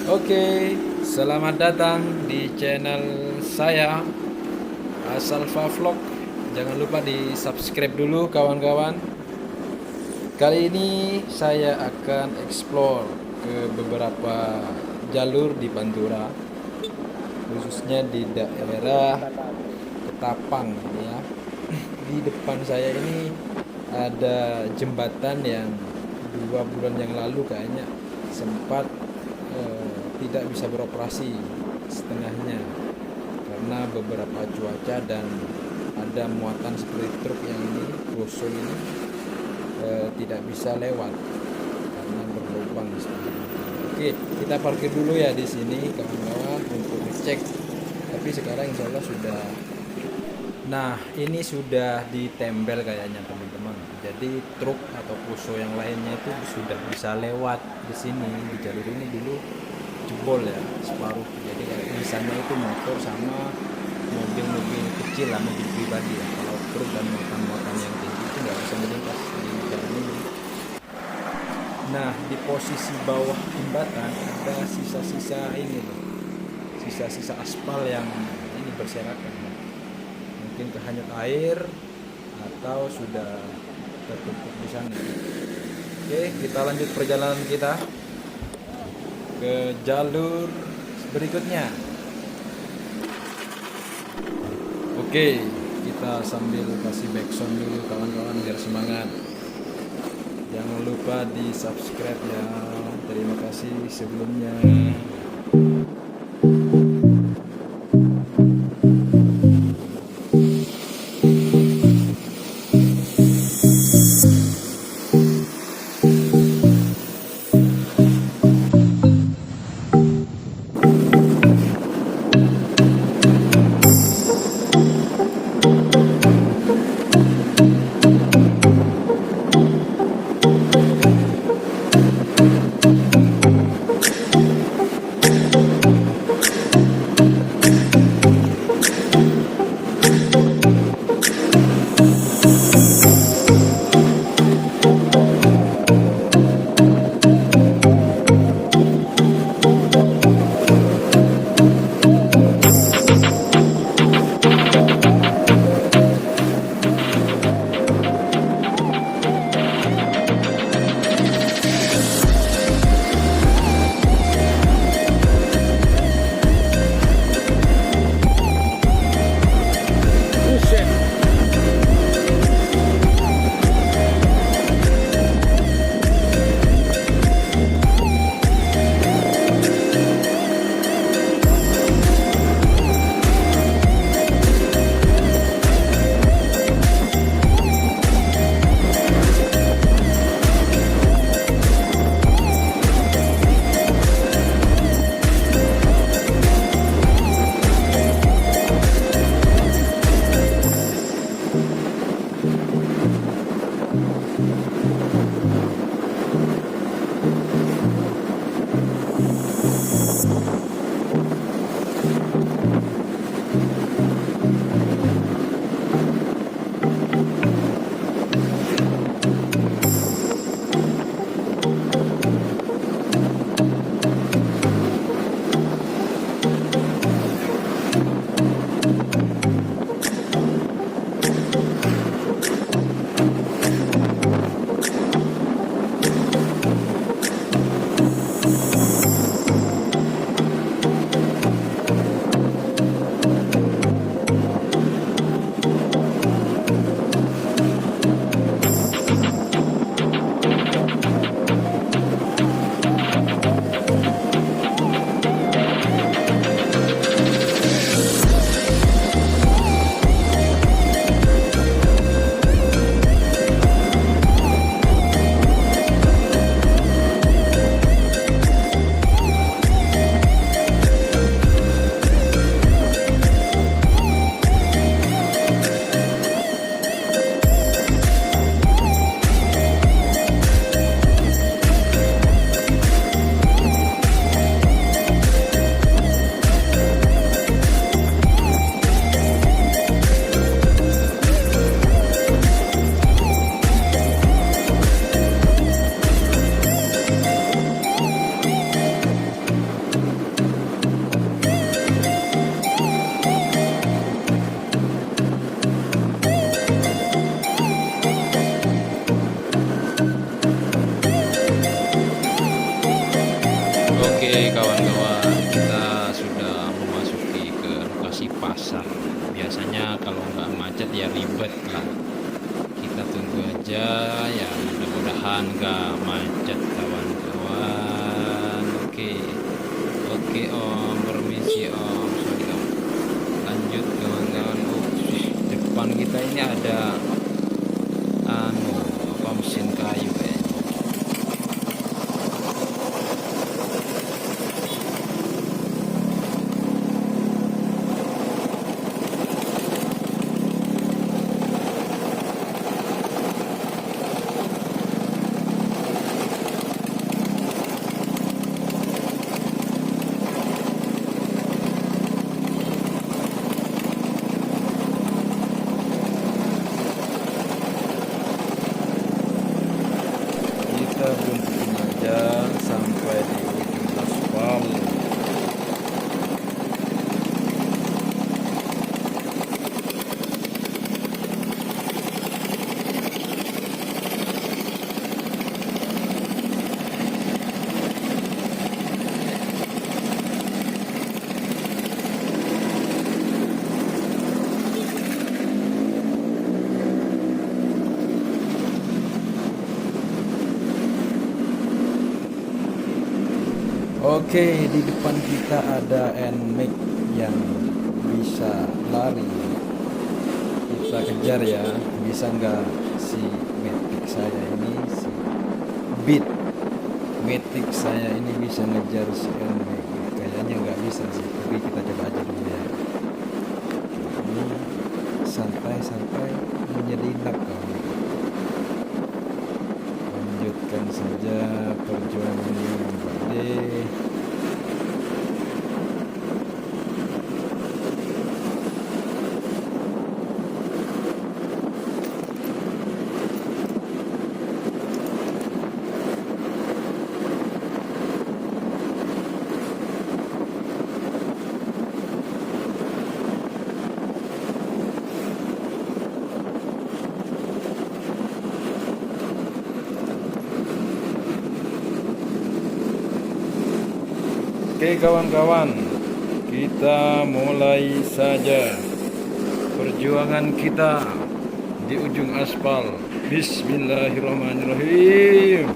Oke, selamat datang di channel saya Asalfa Vlog. Jangan lupa di subscribe dulu kawan-kawan. Kali ini saya akan explore ke beberapa jalur di Pantura, khususnya di daerah Ketapang ya. Di depan saya ini ada jembatan yang 2 bulan yang lalu kayaknya sempat tidak bisa beroperasi setengahnya karena beberapa cuaca dan ada muatan seperti truk yang ini Goso ini tidak bisa lewat karena berlubang seperti itu. Oke, kita parkir dulu ya di sini kawan-kawan untuk ngecek. Tapi sekarang insya Allah sudah. Nah, ini sudah ditempel kayaknya teman-teman. Jadi truk atau Fuso yang lainnya itu sudah bisa lewat di sini, di jalur ini dulu jebol ya separuh. Jadi misalnya itu motor sama mobil-mobil kecil lah, mobil pribadi ya. Kalau truk dan muatan-muatan yang tinggi itu nggak bisa melintas di jalan ini. Nah, di posisi bawah jembatan ada sisa-sisa ini loh, sisa-sisa aspal yang ini berserakan. Mungkin kehanyut air atau sudah tertumpuk di sana. Oke, kita lanjut perjalanan kita ke jalur berikutnya. Oke, kita sambil kasih backsound dulu kawan-kawan biar semangat. Jangan lupa di subscribe ya. Terima kasih sebelumnya. pasar. Biasanya kalau nggak macet ya ribet lah. Kita tunggu aja ya, mudah-mudahan nggak macet kawan-kawan. Oke om, permisi om, sorry om. Lanjut kawan-kawan. Depan kita ini ada mesin kayu kayaknya. Kita buntutin aja sampai di ujung aspal. Oke, di depan kita ada NMAX yang bisa lari. Kita kejar ya, bisa nggak si Matic saya ini, si Beat Matic saya ini bisa ngejar si NMAX? Kayaknya nggak bisa sih, tapi kita coba aja dulu ya. Ini santai-santai menyelinap kawan. Lanjutkan saja perjuangannya Mbak D. Oke kawan-kawan, kita mulai saja perjuangan kita di ujung aspal. Bismillahirrahmanirrahim.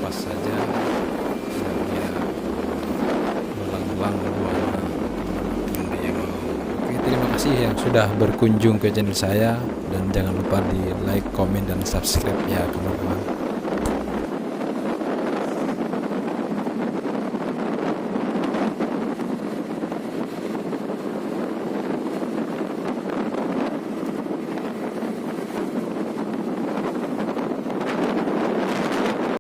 lepas saja dan dia melang-lang buana kemanapun dia mau. Oke, terima kasih yang sudah berkunjung ke channel saya, dan jangan lupa di like, komen, dan subscribe ya kawan-kawan.